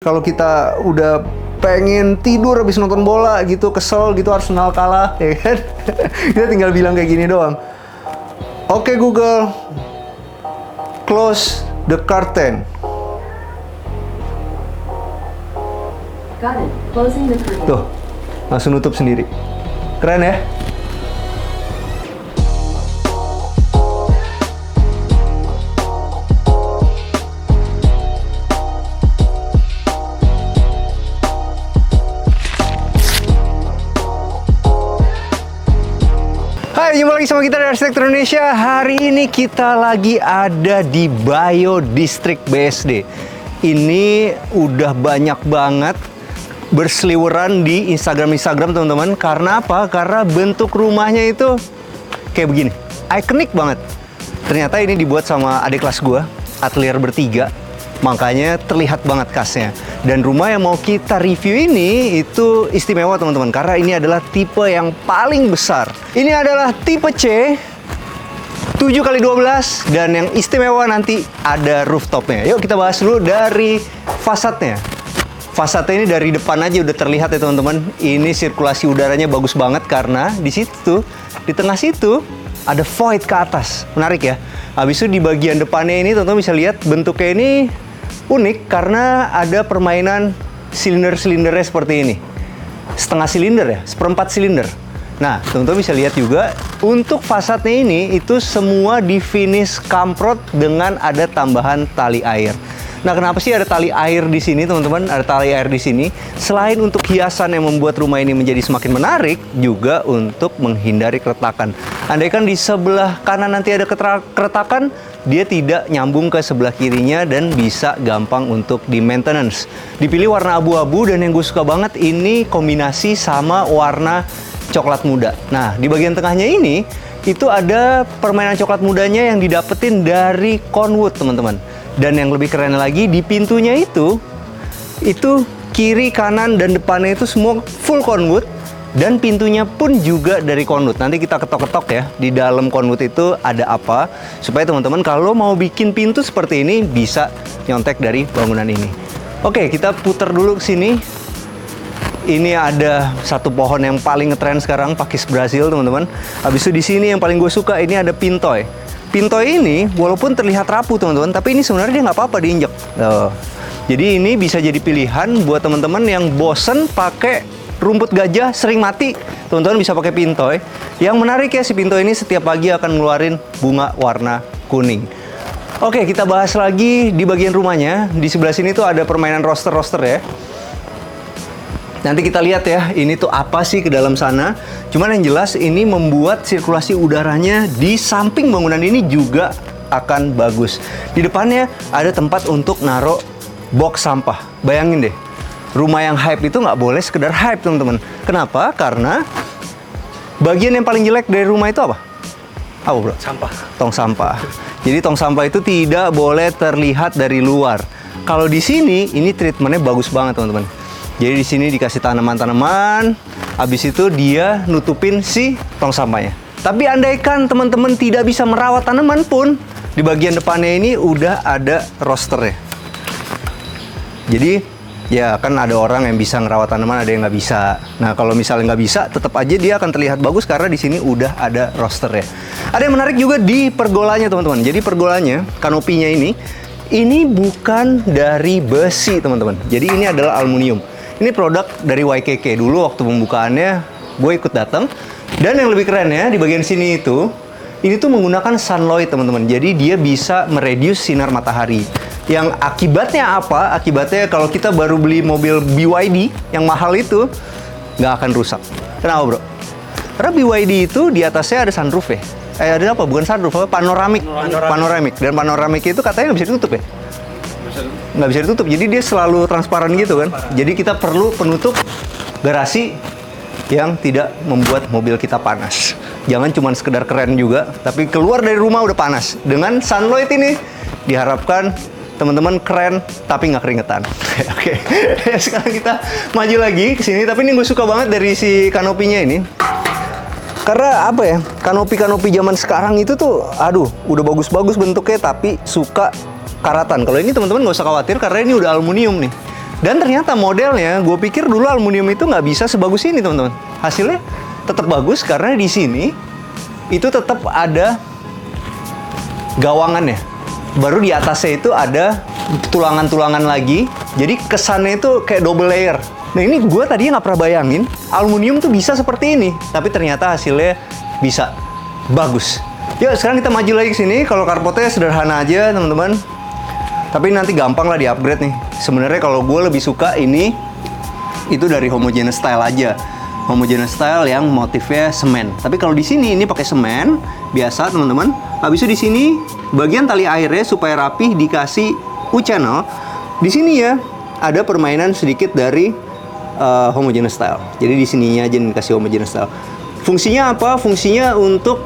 Kalau kita udah pengen tidur habis nonton bola gitu, kesel gitu, Arsenal kalah, ya kan? Kita tinggal bilang kayak gini doang. Oke Google, close the curtain. Got it. Closing the curtain. Tuh, langsung nutup sendiri. Keren ya? Hai, jumpa lagi sama kita dari Arsitektur Indonesia. Hari ini kita lagi ada di Bio District BSD. Ini udah banyak banget berseliweran di Instagram teman-teman. Karena apa? Karena bentuk rumahnya itu kayak begini, ikonik banget. Ternyata ini dibuat sama adik kelas gua, atelier bertiga. Makanya terlihat banget khasnya. Dan rumah yang mau kita review ini itu istimewa teman-teman, karena ini adalah tipe yang paling besar. Ini adalah tipe C 7x12 dan yang istimewa nanti ada rooftopnya. Yuk kita bahas dulu dari fasadnya. Fasadnya ini dari depan aja udah terlihat ya teman-teman. Ini sirkulasi udaranya bagus banget karena di situ, di tengah situ ada void ke atas. Menarik ya. Habis itu di bagian depannya ini teman-teman bisa lihat bentuknya ini unik karena ada permainan silinder-silindernya seperti ini. Setengah silinder ya, seperempat silinder. Nah, teman-teman bisa lihat juga untuk fasadnya ini itu semua di finish kamprot dengan ada tambahan tali air. Nah, kenapa sih ada tali air di sini, teman-teman? Ada tali air di sini. Selain untuk hiasan yang membuat rumah ini menjadi semakin menarik, juga untuk menghindari keretakan. Andaikan di sebelah kanan nanti ada keretakan, dia tidak nyambung ke sebelah kirinya dan bisa gampang untuk di maintenance. Dipilih warna abu-abu dan yang gue suka banget ini kombinasi sama warna coklat muda. Nah, di bagian tengahnya ini itu ada permainan coklat mudanya yang didapetin dari Conwood, teman-teman. Dan yang lebih keren lagi di pintunya itu kiri, kanan, dan depannya itu semua full Conwood. Dan pintunya pun juga dari Conwood. Nanti kita ketok-ketok ya di dalam Conwood itu ada apa, supaya teman-teman kalau mau bikin pintu seperti ini bisa nyontek dari bangunan ini. Oke, kita putar dulu ke sini. Ini ada satu pohon yang paling ngetren sekarang, pakis Brazil teman-teman. Habis itu di sini yang paling gue suka ini ada pintoy. Pintoy ini walaupun terlihat rapuh teman-teman, tapi ini sebenarnya dia nggak apa-apa diinjek. Jadi ini bisa jadi pilihan buat teman-teman yang bosen pakai rumput gajah sering mati, teman-teman bisa pakai pintoy. Yang menarik ya, si pintoy ini setiap pagi akan ngeluarin bunga warna kuning. Oke, kita bahas lagi di bagian rumahnya. Di sebelah sini tuh ada permainan roster-roster ya. Nanti kita lihat ya, ini tuh apa sih ke dalam sana. Cuman yang jelas ini membuat sirkulasi udaranya di samping bangunan ini juga akan bagus. Di depannya ada tempat untuk naruh box sampah. Bayangin deh, rumah yang hype itu nggak boleh sekedar hype teman-teman. Kenapa? Karena bagian yang paling jelek dari rumah itu apa? Apa bro? Sampah. Tong sampah. Jadi tong sampah itu tidak boleh terlihat dari luar. Kalau di sini, ini treatmentnya bagus banget teman-teman. Jadi di sini dikasih tanaman-tanaman, habis itu dia nutupin si tong sampahnya. Tapi andaikan teman-teman tidak bisa merawat tanaman pun, di bagian depannya ini udah ada rosternya. Jadi ya kan ada orang yang bisa ngerawat tanaman, ada yang nggak bisa. Nah kalau misalnya nggak bisa, tetap aja dia akan terlihat bagus karena di sini udah ada rosternya. Ada yang menarik juga di pergolanya teman-teman. Jadi pergolanya, kanopinya ini bukan dari besi teman-teman. Jadi ini adalah aluminium. Ini produk dari YKK. Dulu waktu pembukaannya gue ikut datang. Dan yang lebih keren ya, di bagian sini ini tuh menggunakan sunlight teman-teman. Jadi dia bisa mereduce sinar matahari. Yang akibatnya apa? Akibatnya kalau kita baru beli mobil BYD yang mahal itu, nggak akan rusak. Kenapa bro? Karena BYD itu di atasnya ada sunroof ya. Ada apa? Bukan sunroof, apa? Panoramik. Dan panoramik itu katanya nggak bisa ditutup ya? Nggak bisa ditutup, jadi dia selalu transparan gitu kan. Jadi kita perlu penutup garasi yang tidak membuat mobil kita panas. Jangan cuma sekedar keren juga, tapi keluar dari rumah udah panas. Dengan sunlight ini diharapkan teman-teman keren tapi nggak keringetan. Oke, sekarang kita maju lagi ke sini. Tapi ini gue suka banget dari si kanopinya ini. Karena apa ya, kanopi-kanopi zaman sekarang itu tuh, aduh, udah bagus-bagus bentuknya tapi suka karatan. Kalau ini teman-teman nggak usah khawatir karena ini udah aluminium nih. Dan ternyata modelnya, gue pikir dulu aluminium itu nggak bisa sebagus ini teman-teman. Hasilnya tetap bagus karena di sini itu tetap ada gawangannya. Baru di atasnya itu ada tulangan-tulangan lagi. Jadi kesannya itu kayak double layer. Nah ini gue tadinya nggak pernah bayangin aluminium tuh bisa seperti ini. Tapi ternyata hasilnya bisa bagus. Yuk sekarang kita maju lagi ke sini. Kalau carportnya sederhana aja teman-teman. Tapi nanti gampang lah di-upgrade nih. Sebenarnya kalau gue lebih suka ini itu dari homogeneous style aja. Homogeneous style yang motifnya semen. Tapi kalau di sini ini pakai semen biasa teman-teman. Habis itu di sini bagian tali airnya supaya rapih dikasih U-channel. Di sini ya ada permainan sedikit dari homogeneous style. Jadi di sininya aja dikasih homogeneous style. Fungsinya apa? Fungsinya untuk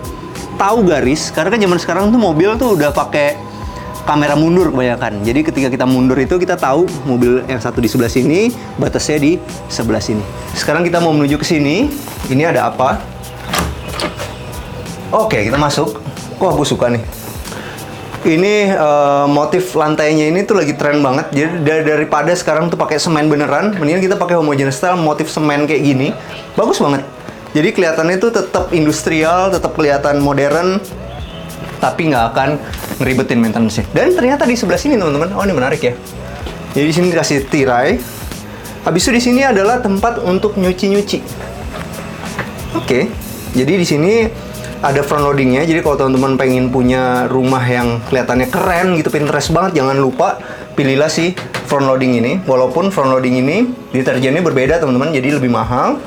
tahu garis. Karena kan zaman sekarang tuh mobil tuh udah pakai kamera mundur kebanyakan. Jadi ketika kita mundur itu kita tahu mobil yang satu di sebelah sini, batasnya di sebelah sini. Sekarang kita mau menuju ke sini. Ini ada apa? Oke, kita masuk. Wah, aku suka nih. Ini motif lantainya ini tuh lagi tren banget. Jadi daripada sekarang tuh pakai semen beneran, mendingan kita pakai homogeneous style motif semen kayak gini. Bagus banget. Jadi kelihatannya itu tetap industrial, tetap kelihatan modern, tapi nggak akan ngeribetin maintenance-nya. Dan ternyata di sebelah sini teman-teman, oh ini menarik ya. Jadi di sini dikasih tirai. Habis itu di sini adalah tempat untuk nyuci-nyuci. Oke. Jadi di sini ada front loading-nya. Jadi kalau teman-teman pengen punya rumah yang kelihatannya keren gitu, Pinterest banget, jangan lupa pilihlah si front loading ini. Walaupun front loading ini deterjennya berbeda teman-teman, jadi lebih mahal.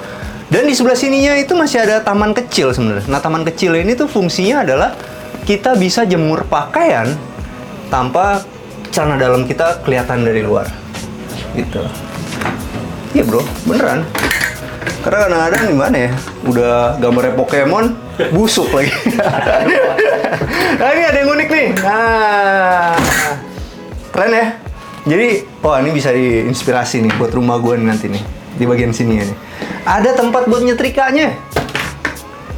Dan di sebelah sininya itu masih ada taman kecil sebenarnya. Nah, taman kecil ini tuh fungsinya adalah kita bisa jemur pakaian tanpa celana dalam kita kelihatan dari luar. Gitu. Iya bro, beneran. Karena kadang-kadang gimana ya, udah gambarnya Pokemon, busuk lagi. Nah ini ada yang unik nih. Nah, keren ya. Jadi, wah ini bisa diinspirasi nih buat rumah gue nanti nih. Di bagian sini ya nih. Ada tempat buat nyetrikanya.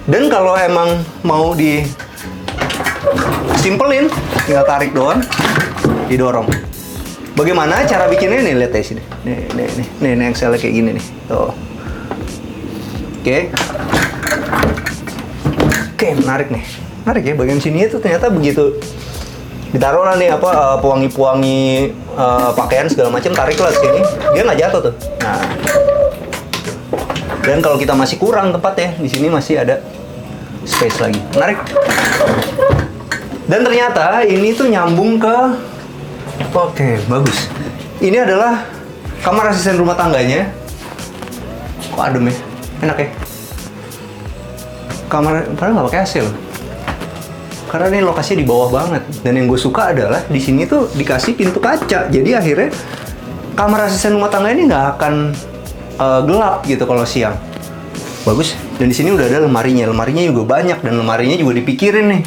Dan kalau emang mau di simpelin, tinggal tarik doang, didorong. Bagaimana cara bikinnya nih? Lihat aja sini. Nih, Excel kayak gini nih. Tuh. Oke, menarik nih. Menarik ya, bagian sini itu ternyata begitu. Ditaruh lah nih apa pewangi-pewangi pakaian segala macam, tarik lah ke sini. Dia nggak jatuh tuh. Nah. Dan kalau kita masih kurang tempatnya, di sini masih ada space lagi. Menarik. Dan ternyata ini tuh nyambung ke, oke, bagus. Ini adalah kamar asisten rumah tangganya. Kok adem ya? Enak ya? Kamar, padahal nggak pakai AC loh. Karena ini lokasinya di bawah banget. Dan yang gue suka adalah di sini tuh dikasih pintu kaca. Jadi akhirnya kamar asisten rumah tangga ini nggak akan gelap gitu kalau siang. Bagus. Dan di sini udah ada lemarinya. Lemarinya juga banyak dan lemarinya juga dipikirin nih.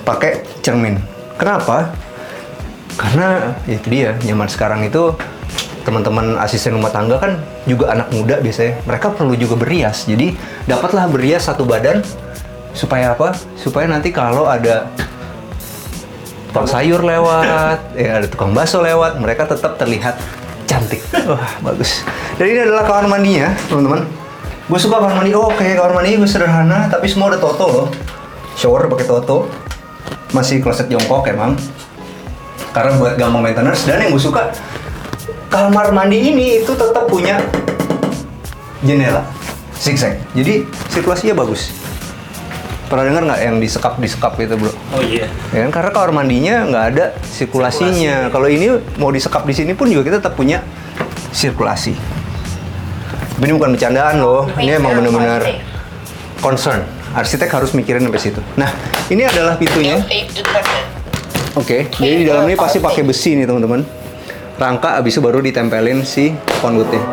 Pakai cermin. Kenapa? Karena ya itu dia, zaman sekarang itu teman-teman asisten rumah tangga kan juga anak muda biasanya. Mereka perlu juga berias. Jadi dapatlah berias satu badan supaya apa? Supaya nanti kalau ada tukang sayur lewat, ya ada tukang bakso lewat, mereka tetap terlihat cantik. Wah, bagus. Dan ini adalah kamar mandinya, teman-teman. Gue suka kamar mandi. Oh, kayak kamar mandi gue sederhana, tapi semua ada toto loh. Shower pakai toto. Masih kloset jongkok emang. Karena buat gampang maintenance. Dan yang gue suka, kamar mandi ini itu tetap punya jendela zigzag. Jadi sirkulasinya bagus. Pernah dengar nggak yang disekap itu bro? Oh iya. Ya kan, karena kamar mandinya nggak ada sirkulasinya. Kalau ini mau disekap di sini pun juga kita tetap punya sirkulasi. Tapi ini bukan bercandaan loh. Ini emang benar-benar concern. Arsitek harus mikirin sampai situ. Nah, ini adalah pintunya. Oke, jadi di dalam ini pasti pakai besi nih teman-teman. Rangka abis itu baru ditempelin si conduitnya.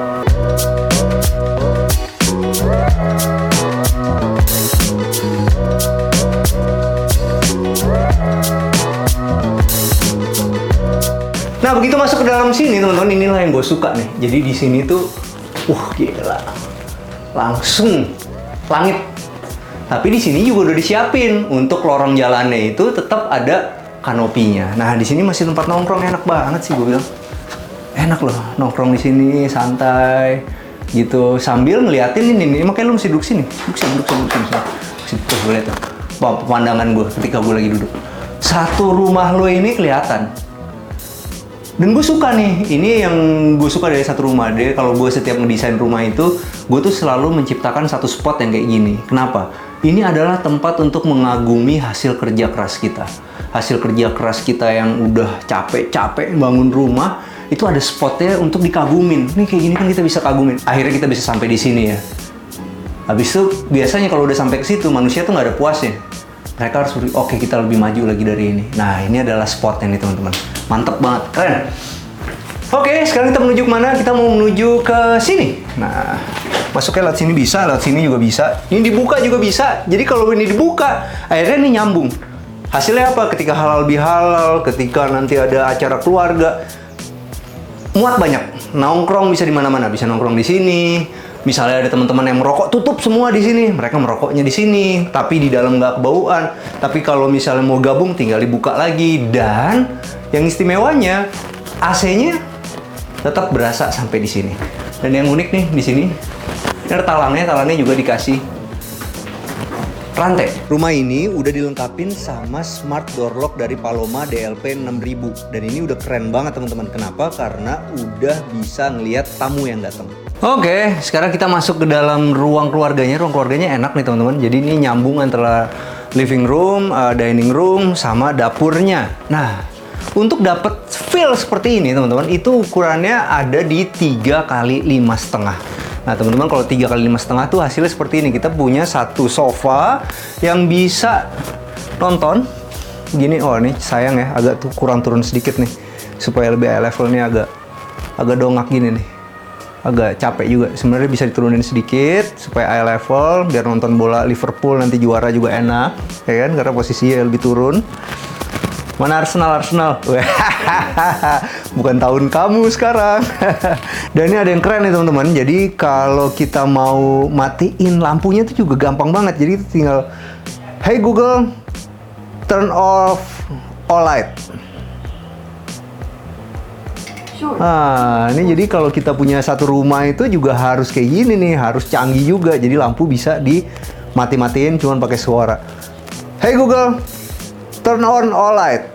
Nah, begitu masuk ke dalam sini teman-teman, inilah yang gue suka nih. Jadi di sini tuh, gila, langsung langit. Tapi di sini juga udah disiapin untuk lorong jalannya itu tetap ada kanopinya. Nah, di sini masih tempat nongkrong, enak banget sih gue bilang. Enak loh, nongkrong di sini santai gitu sambil ngeliatin ini. Makanya lu mesti duduk sini. Duduk sini. Tuh gue lihat tuh. Pemandangan gue ketika gue lagi duduk. Satu rumah lo ini kelihatan. Dan gue suka nih, ini yang gue suka dari satu rumah. Dia kalau gue setiap ngedesain rumah itu, gue tuh selalu menciptakan satu spot yang kayak gini. Kenapa? Ini adalah tempat untuk mengagumi hasil kerja keras kita. Hasil kerja keras kita yang udah capek-capek bangun rumah, itu ada spotnya untuk dikagumin. Nih kayak gini kan kita bisa kagumin. Akhirnya kita bisa sampai di sini ya. Habis itu biasanya kalau udah sampai ke situ, manusia tuh nggak ada puasnya. Mereka harus oke, kita lebih maju lagi dari ini. Nah, ini adalah spotnya nih teman-teman. Mantep banget, keren. Oke, sekarang kita menuju kemana? Kita mau menuju ke sini. Nah, masuknya lewat sini bisa, lewat sini juga bisa. Ini dibuka juga bisa. Jadi kalau ini dibuka, akhirnya ini nyambung. Hasilnya apa? Ketika halal bihalal, ketika nanti ada acara keluarga, muat banyak. Nongkrong bisa di mana-mana. Bisa nongkrong di sini. Misalnya ada teman-teman yang merokok, tutup semua di sini. Mereka merokoknya di sini, tapi di dalam nggak kebauan. Tapi kalau misalnya mau gabung, tinggal dibuka lagi. Dan yang istimewanya, AC-nya tetap berasa sampai di sini. Dan yang unik nih di sini, ini ada talangnya juga dikasih rantai. Rumah ini udah dilengkapin sama smart door lock dari Paloma DLP 6000. Dan ini udah keren banget teman-teman. Kenapa? Karena udah bisa ngelihat tamu yang datang. Oke, sekarang kita masuk ke dalam ruang keluarganya. Ruang keluarganya enak nih teman-teman. Jadi ini nyambung antara living room, dining room, sama dapurnya. Nah, untuk dapat feel seperti ini teman-teman, itu ukurannya ada di 3 kali 5,5. Nah teman-teman, kalau 3 kali 5,5 tuh hasilnya seperti ini. Kita punya satu sofa yang bisa nonton. Gini, oh ini sayang ya, agak tuh kurang turun sedikit nih. Supaya lebih eye levelnya agak dongak gini nih. Agak capek juga. Sebenarnya bisa diturunin sedikit supaya eye level, biar nonton bola Liverpool nanti juara juga enak, ya kan? Karena posisinya lebih turun. Mana Arsenal? Bukan tahun kamu sekarang. Dan ini ada yang keren nih teman-teman. Jadi kalau kita mau matiin lampunya itu juga gampang banget. Jadi tinggal, hey Google, turn off all light. Nah, ini jadi kalau kita punya satu rumah itu juga harus kayak gini nih, harus canggih juga. Jadi lampu bisa dimati-matiin cuman pakai suara. Hey Google, turn on all light.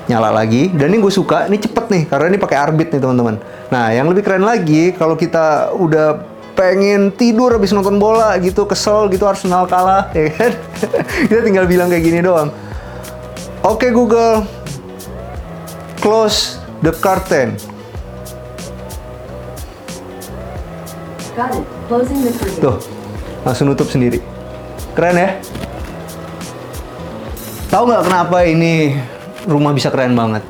Nyala lagi. Dan ini gue suka, ini cepet nih karena ini pakai Arbit nih teman-teman. Nah, yang lebih keren lagi kalau kita udah pengen tidur habis nonton bola gitu, kesel gitu Arsenal kalah, ya kan? Kita tinggal bilang kayak gini doang. Oke Google, close the curtain. Got it. Closing the curtain. Tuh, langsung nutup sendiri. Keren ya? Tahu nggak kenapa ini rumah bisa keren banget?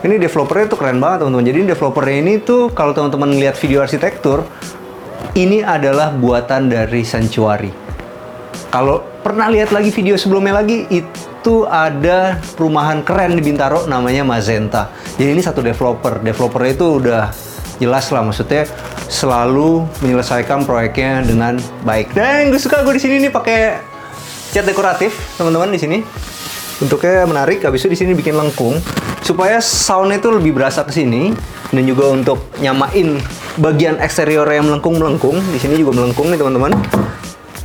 Ini developernya tuh keren banget teman-teman. Jadi developernya ini tuh kalau teman-teman lihat video arsitektur, ini adalah buatan dari Sanctuary. Kalau pernah lihat lagi video sebelumnya lagi, itu ada perumahan keren di Bintaro namanya Magenta. Jadi ini satu developer. Developernya itu udah jelas lah, maksudnya selalu menyelesaikan proyeknya dengan baik. Dan gue suka gue di sini nih pakai cat dekoratif, teman-teman di sini. Bentuknya menarik, habis itu di sini bikin lengkung supaya soundnya itu lebih berasa ke sini, dan juga untuk nyamain bagian eksterior yang melengkung. Di sini juga melengkung nih teman-teman.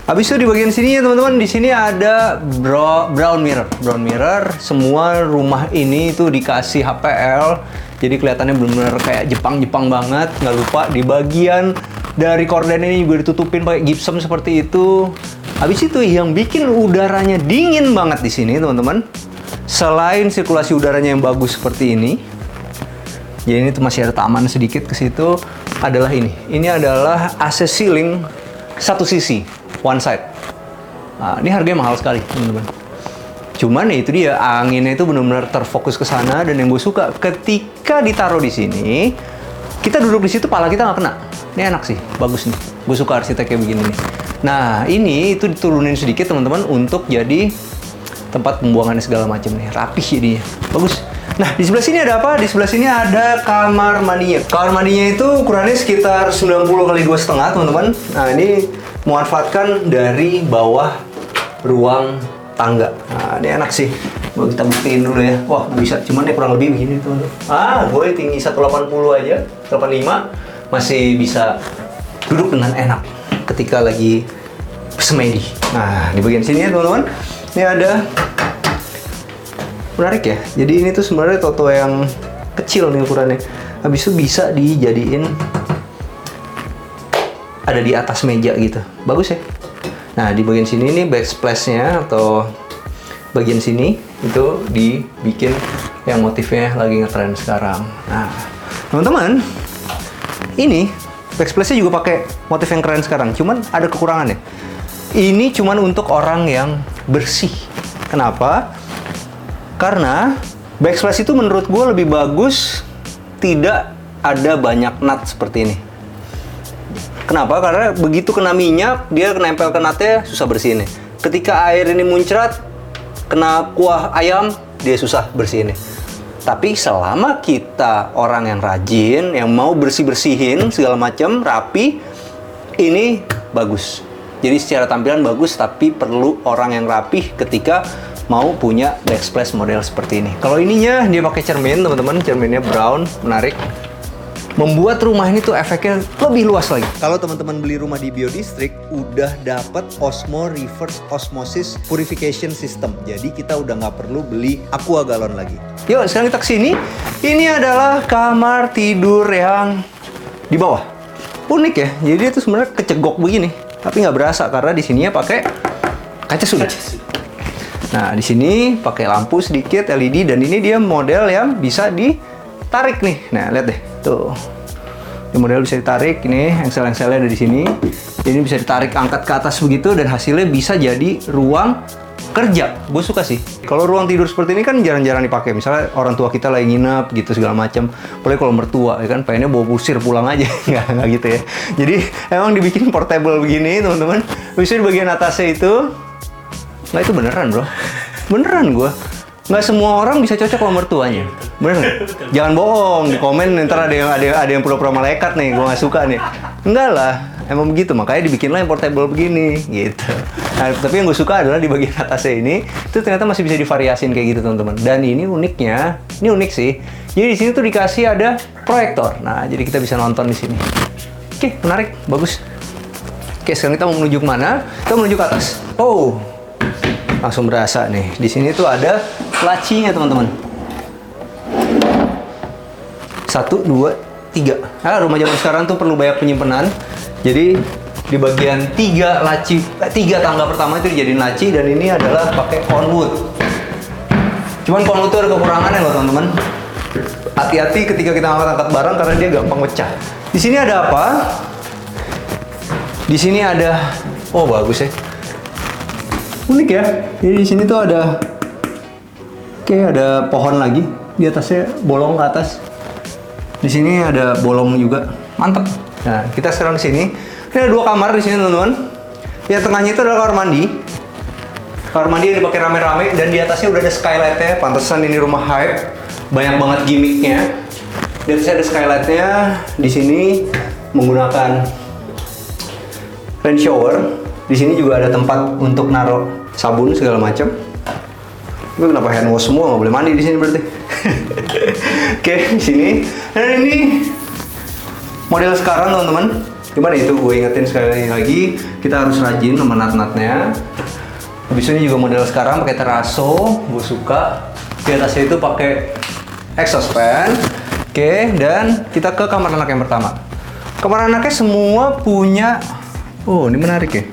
Habis itu di bagian sini ya teman-teman, di sini ada brown mirror. Semua rumah ini itu dikasih HPL, jadi kelihatannya benar-benar kayak Jepang banget. Nggak lupa di bagian dari korden ini juga ditutupin pakai gypsum seperti itu. Habis itu yang bikin udaranya dingin banget di sini teman-teman, selain sirkulasi udaranya yang bagus seperti ini, jadi ini tuh masih ada taman sedikit ke situ, adalah ini. Ini adalah AC ceiling satu sisi, one side. Nah, ini harganya mahal sekali teman-teman. Cuman ya itu dia, anginnya itu benar-benar terfokus ke sana. Dan yang gue suka ketika ditaruh di sini, kita duduk di situ, pala kita nggak kena. Ini enak sih, bagus nih. Gue suka arsiteknya begini nih. Nah, ini itu diturunin sedikit teman-teman untuk jadi tempat pembuangannya segala macam nih. Rapih jadinya. Bagus. Nah, di sebelah sini ada apa? Di sebelah sini ada kamar mandinya. Kamar mandinya itu ukurannya sekitar 90 kali 2,5 teman-teman. Nah, ini memanfaatkan dari bawah ruang tangga. Nah, ini enak sih. Coba kita buktiin dulu ya. Wah, bisa. Cuman ya kurang lebih begini tuh. Gue tinggi 180 aja, 185 masih bisa duduk dengan enak ketika lagi semedi. Nah, di bagian sini ya teman-teman, ini ada menarik ya. Jadi ini tuh sebenarnya Toto yang kecil nih ukurannya. Habis itu bisa dijadiin ada di atas meja gitu. Bagus ya. Nah, di bagian sini nih backsplash-nya atau bagian sini itu dibikin yang motifnya lagi ngetren sekarang. Nah, teman-teman, ini backsplash-nya juga pakai motif yang keren sekarang. Cuman ada kekurangannya. Ini cuman untuk orang yang bersih. Kenapa? Karena backsplash itu menurut gue lebih bagus tidak ada banyak nut seperti ini. Kenapa? Karena begitu kena minyak, dia nempel ke nutnya, susah bersihinnya. Ketika air ini muncrat, kena kuah ayam, dia susah bersihinnya. Tapi selama kita orang yang rajin, yang mau bersih-bersihin segala macam, rapi, ini bagus. Jadi secara tampilan bagus, tapi perlu orang yang rapih ketika mau punya backsplash model seperti ini. Kalau ininya dia pakai cermin, teman-teman, cerminnya brown, menarik. Membuat rumah ini tuh efeknya lebih luas lagi. Kalau teman-teman beli rumah di Biodistrict, udah dapat Osmo Reverse Osmosis Purification System. Jadi kita udah nggak perlu beli aqua galon lagi. Yuk, sekarang kita kesini. Ini adalah kamar tidur yang di bawah. Unik ya. Jadi dia tuh sebenarnya kecegok begini, tapi nggak berasa karena di sininya pakai kaca sudut. Nah, di sini pakai lampu sedikit LED dan ini dia model yang bisa ditarik nih. Nah, lihat deh. Tuh. Ini model bisa ditarik, ini engsel-engselnya ada di sini. Ini bisa ditarik angkat ke atas begitu dan hasilnya bisa jadi ruang kerja. Gue suka sih. Kalau ruang tidur seperti ini kan jarang-jarang dipakai. Misalnya orang tua kita lagi nginep gitu segala macam. Apalagi kalau mertua ya kan pengennya bawa pusir pulang aja. nggak gitu ya. Jadi emang dibikin portable begini, teman-teman. Bisa di bagian atasnya itu. Nggak, itu beneran, bro. Beneran gue. Nggak semua orang bisa cocok sama mertuanya. Bener nggak? Jangan bohong, di komen ntar ada yang pura-pura malaikat nih, gue nggak suka nih. Enggak lah, emang begitu, makanya dibikinlah yang portable begini, gitu. Nah, tapi yang gue suka adalah di bagian atasnya ini, itu ternyata masih bisa divariasin kayak gitu teman-teman. Dan ini uniknya, ini unik sih. Jadi di sini tuh dikasih ada proyektor. Nah, jadi kita bisa nonton di sini. Oke, menarik, bagus. Oke, sekarang kita mau menuju ke mana? Kita menuju ke atas. Oh, langsung berasa nih. Di sini tuh ada lacinya teman-teman. 1, 2, 3. Rumah zaman sekarang tuh perlu banyak penyimpanan. Jadi di bagian 3 laci, 3 tangga pertama itu dijadiin laci dan ini adalah pakai conwood. Cuman conwood itu ada kekurangannya loh teman-teman. Hati-hati ketika kita angkat barang karena dia gampang pecah. Di sini ada apa? Di sini ada, oh bagus ya. Unik ya. Jadi di sini tuh ada, ada pohon lagi. Di atasnya bolong ke atas. Di sini ada bolong juga, mantep. Nah, kita sekarang ke sini. Ini ada 2 kamar di sini, teman-teman. Yang tengahnya itu adalah kamar mandi. Kamar mandi yang dipakai rame-rame dan di atasnya udah ada skylightnya. Pantesan ini rumah hype, banyak banget gimmicknya. Di atasnya ada skylightnya. Di sini menggunakan rain shower. Di sini juga ada tempat untuk naruh sabun segala macam. Ini kenapa hand wash semua, nggak boleh mandi di sini berarti. Oke, di sini. Dan ini model sekarang teman-teman. Gimana itu? Gue ingetin sekali lagi, kita harus rajin sama nut-nutnya. Habis ini juga model sekarang pakai teraso, gue suka. Di atasnya itu pakai exhaust fan. Oke, dan kita ke kamar anak yang pertama. Kamar anaknya semua punya. Oh, ini menarik ya.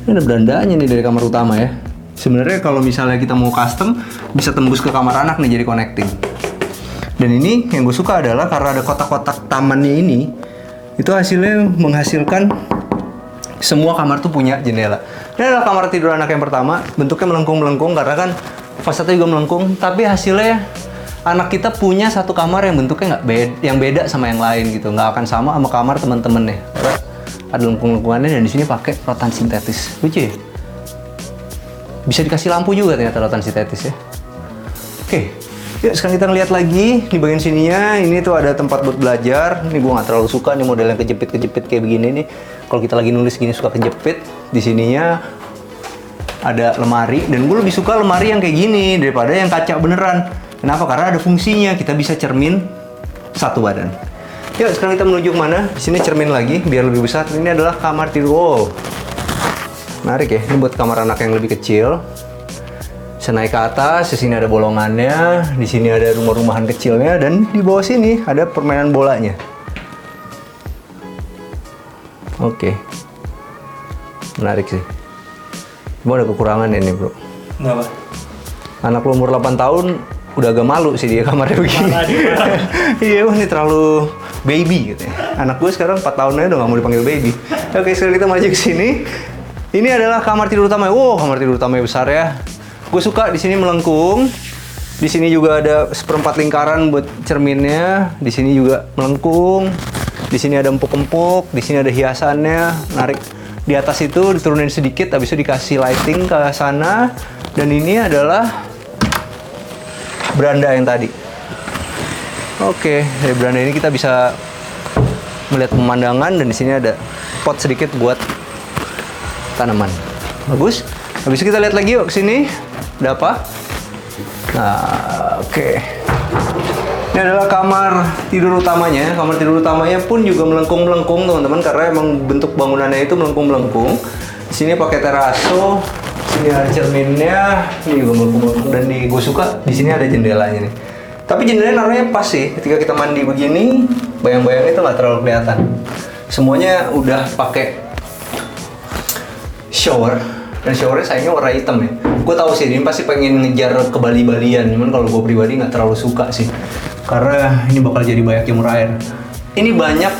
Ini ada berandanya nih dari kamar utama ya. Sebenarnya kalau misalnya kita mau custom, bisa tembus ke kamar anak nih jadi connecting. Dan ini yang gue suka adalah karena ada kotak-kotak tamannya ini, itu hasilnya menghasilkan semua kamar tuh punya jendela. Ini adalah kamar tidur anak yang pertama, bentuknya melengkung-melengkung karena kan fasadnya juga melengkung, tapi hasilnya anak kita punya satu kamar yang bentuknya yang beda sama yang lain gitu, nggak akan sama kamar teman-temannya. Ada lengkung-lengkungannya dan di sini pakai rotan sintetis, lucu ya. Bisa dikasih lampu juga ternyata rotan sintetis ya. Oke, yuk sekarang kita ngeliat lagi di bagian sininya. Ini tuh ada tempat buat belajar. Ini gue nggak terlalu suka nih model yang kejepit-kejepit kayak begini nih. Kalau kita lagi nulis gini suka kejepit. Di sininya ada lemari, dan gue lebih suka lemari yang kayak gini daripada yang kaca beneran. Kenapa? Karena ada fungsinya, kita bisa cermin satu badan. Yuk, sekarang kita menuju kemana? Di sini cermin lagi, biar lebih besar. Ini adalah kamar tidur. Wow, menarik ya. Ini buat kamar anak yang lebih kecil. Bisa naik ke atas. Di sini ada bolongannya. Di sini ada rumah-rumahan kecilnya, dan di bawah sini ada permainan bolanya. Oke, menarik sih. Cuma ada kekurangan ini, bro. Kenapa? Anak lu umur 8 tahun udah agak malu sih dia kamarnya begini. Iya, wah, ini terlalu baby gitu ya. Anak gue sekarang 4 tahun aja udah nggak mau dipanggil baby. Oke, sekarang kita maju ke sini. Ini adalah kamar tidur utama. Wow, kamar tidur utamanya besar ya. Gue suka di sini melengkung. Di sini juga ada seperempat lingkaran buat cerminnya. Di sini juga melengkung. Di sini ada empuk-empuk. Di sini ada hiasannya. Menarik. Di atas itu diturunin sedikit, habis itu dikasih lighting ke sana. Dan ini adalah beranda yang tadi. Oke, dari beranda ini kita bisa melihat pemandangan, dan di sini ada pot sedikit buat tanaman. Bagus. Habis itu kita lihat lagi yuk ke sini. Ada apa? Nah, oke. Ini adalah kamar tidur utamanya. Kamar tidur utamanya pun juga melengkung-melengkung, teman-teman, karena emang bentuk bangunannya itu melengkung-melengkung. Di sini pakai teraso, sini ada cerminnya, ini juga melengkung-melengkung, dan gue suka di sini ada jendelanya nih. Tapi jendelanya naruhnya pas sih. Ketika kita mandi begini, bayang-bayang itu nggak terlalu kelihatan. Semuanya udah pakai shower, dan showernya sayangnya warna hitam ya. Gue tahu sih ini pasti pengen ngejar ke Bali-Balian, cuman kalau gue pribadi nggak terlalu suka sih, karena ini bakal jadi banyak jemur air. Ini banyak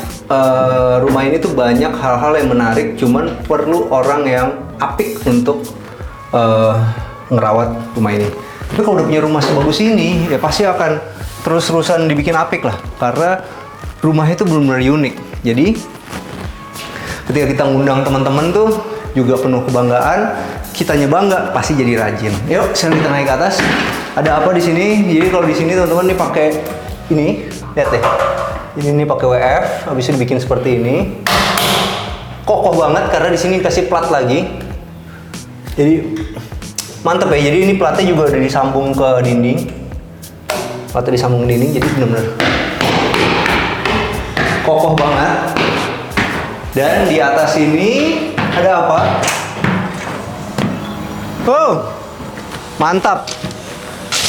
rumah ini tuh banyak hal-hal yang menarik, cuman perlu orang yang apik untuk ngerawat rumah ini. Tapi kalau udah punya rumah sebagus ini, ya pasti akan terus-terusan dibikin apik lah, karena rumahnya itu benar-benar unik. Jadi ketika kita ngundang teman-teman tuh juga penuh kebanggaan, kitanya bangga, pasti jadi rajin. Yuk, sekarang kita naik ke atas. Ada apa di sini? Jadi kalau di sini teman-teman nih pakai ini, lihat deh. Ini pakai WF, habis itu dibikin seperti ini. Kokoh banget karena di sini kasih plat lagi. Jadi mantep ya. Jadi ini platnya juga udah disambung ke dinding. Platnya disambung ke dinding, jadi benar-benar kokoh banget. Dan di atas ini ada apa? Oh, mantap.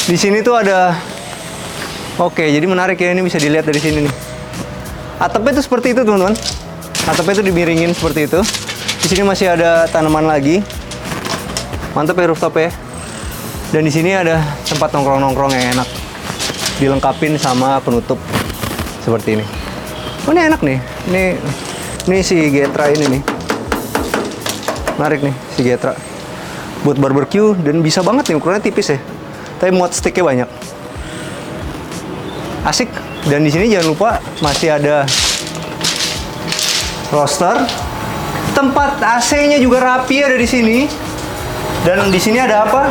Di sini tuh ada. Oke, jadi menarik ya, ini bisa dilihat dari sini nih. Atapnya tuh seperti itu, teman-teman. Atapnya tuh dimiringin seperti itu. Di sini masih ada tanaman lagi. Mantap ya rooftop ya. Dan di sini ada tempat nongkrong-nongkrong yang enak. Dilengkapin sama penutup seperti ini. Oh, ini enak nih. Ini si Getra ini nih. Menarik nih si Getra. Buat barbecue, dan bisa banget nih, ukurannya tipis ya. Tapi muat sticknya banyak. Asik. Dan di sini jangan lupa masih ada roster. Tempat AC-nya juga rapi ada di sini. Dan di sini ada apa?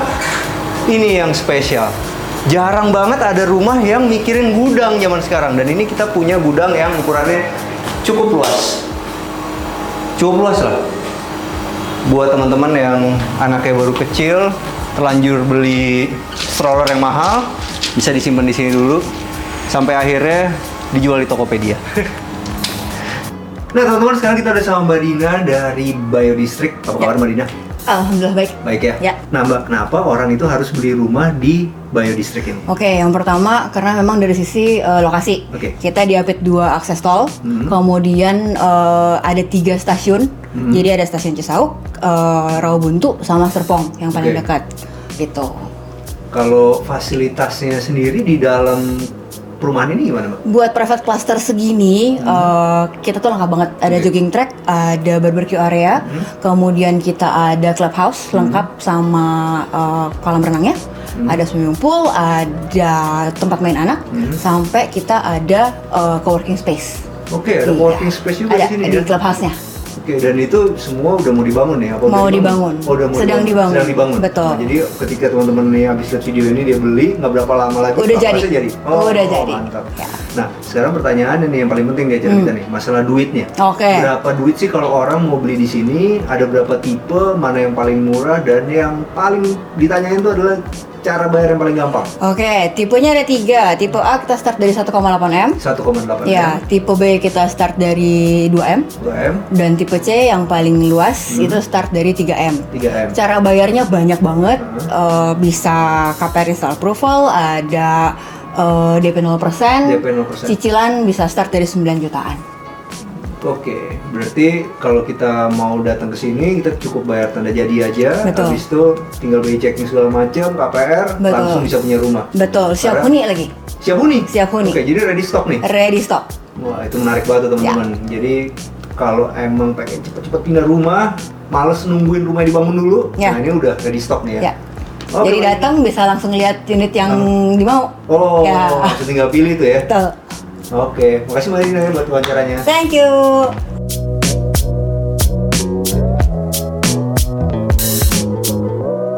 Ini yang spesial. Jarang banget ada rumah yang mikirin gudang zaman sekarang. Dan ini kita punya gudang yang ukurannya cukup luas. Cukup luas lah. Buat teman-teman yang anaknya baru kecil, terlanjur beli stroller yang mahal, bisa disimpan di sini dulu sampai akhirnya dijual di Tokopedia. Nah, teman-teman, sekarang kita udah sama Mbak Dina dari Biodistrict. Apa kabar, Mbak Dina? Alhamdulillah baik. Baik ya? Ya. Nah, Mbak, kenapa orang itu harus beli rumah di Biodistrict ini? Oke, yang pertama karena memang dari sisi lokasi. Oke. Kita diapit 2 akses tol, kemudian ada 3 stasiun. Jadi ada stasiun Cisauk, Rawabuntu, sama Serpong yang paling Oke. dekat. Gitu. Kalau fasilitasnya sendiri di dalam perumahan ini gimana, Mbak? Buat private cluster segini, kita tuh lengkap banget. Ada Oke. jogging track, ada barbecue area, kemudian kita ada clubhouse lengkap sama kolam renangnya, ada swimming pool, ada tempat main anak, sampai kita ada co-working space. Oke, ada Iya. working space juga ada, di sini di ya? clubhouse-nya. Oke, dan itu semua udah mau dibangun ya? Apa Mau udah dibangun. Oh, udah mau Sedang dibangun. Sedang dibangun. Betul. Nah, jadi ketika teman-teman nih habis lihat video ini dia beli, nggak berapa lama lagi Udah jadi. pasti jadi. Udah jadi. Mantap. Ya. Nah, sekarang pertanyaannya nih yang paling penting dia cerita nih, masalah duitnya. Oke. Berapa duit sih kalau orang mau beli di sini? Ada berapa tipe? Mana yang paling murah? Dan yang paling ditanyain itu adalah cara bayar yang paling gampang. Oke, tipenya ada 3. Tipe A kita start dari 1,8 M. 1,8 Ya, tipe B kita start dari 2 M. 2 M, Dan tipe C yang paling luas itu start dari 3 M. 3 M. Cara bayarnya banyak banget. Bisa KPR install approval, ada DP 0%, DP 0%. cicilan bisa start dari 9 jutaan. Oke, berarti kalau kita mau datang ke sini kita cukup bayar tanda jadi aja. Betul. Habis itu tinggal BI checking segala macam, KPR, Betul. langsung bisa punya rumah. Betul, siap Karena- huni lagi. Siap huni? Siap huni. Oke, jadi ready stock nih. Ready stock. Wah, itu menarik banget tuh, teman-teman. Jadi kalau emang pengen cepet-cepet pindah rumah, males nungguin rumah dibangun dulu, Ya. nah ini udah ready stock nih ya. Ya. Jadi datang bisa langsung lihat unit yang dimau. Oh, Ya. langsung tinggal pilih tuh ya. Betul. Oke, makasih Mbak Dina ya buat wawancaranya. Thank you.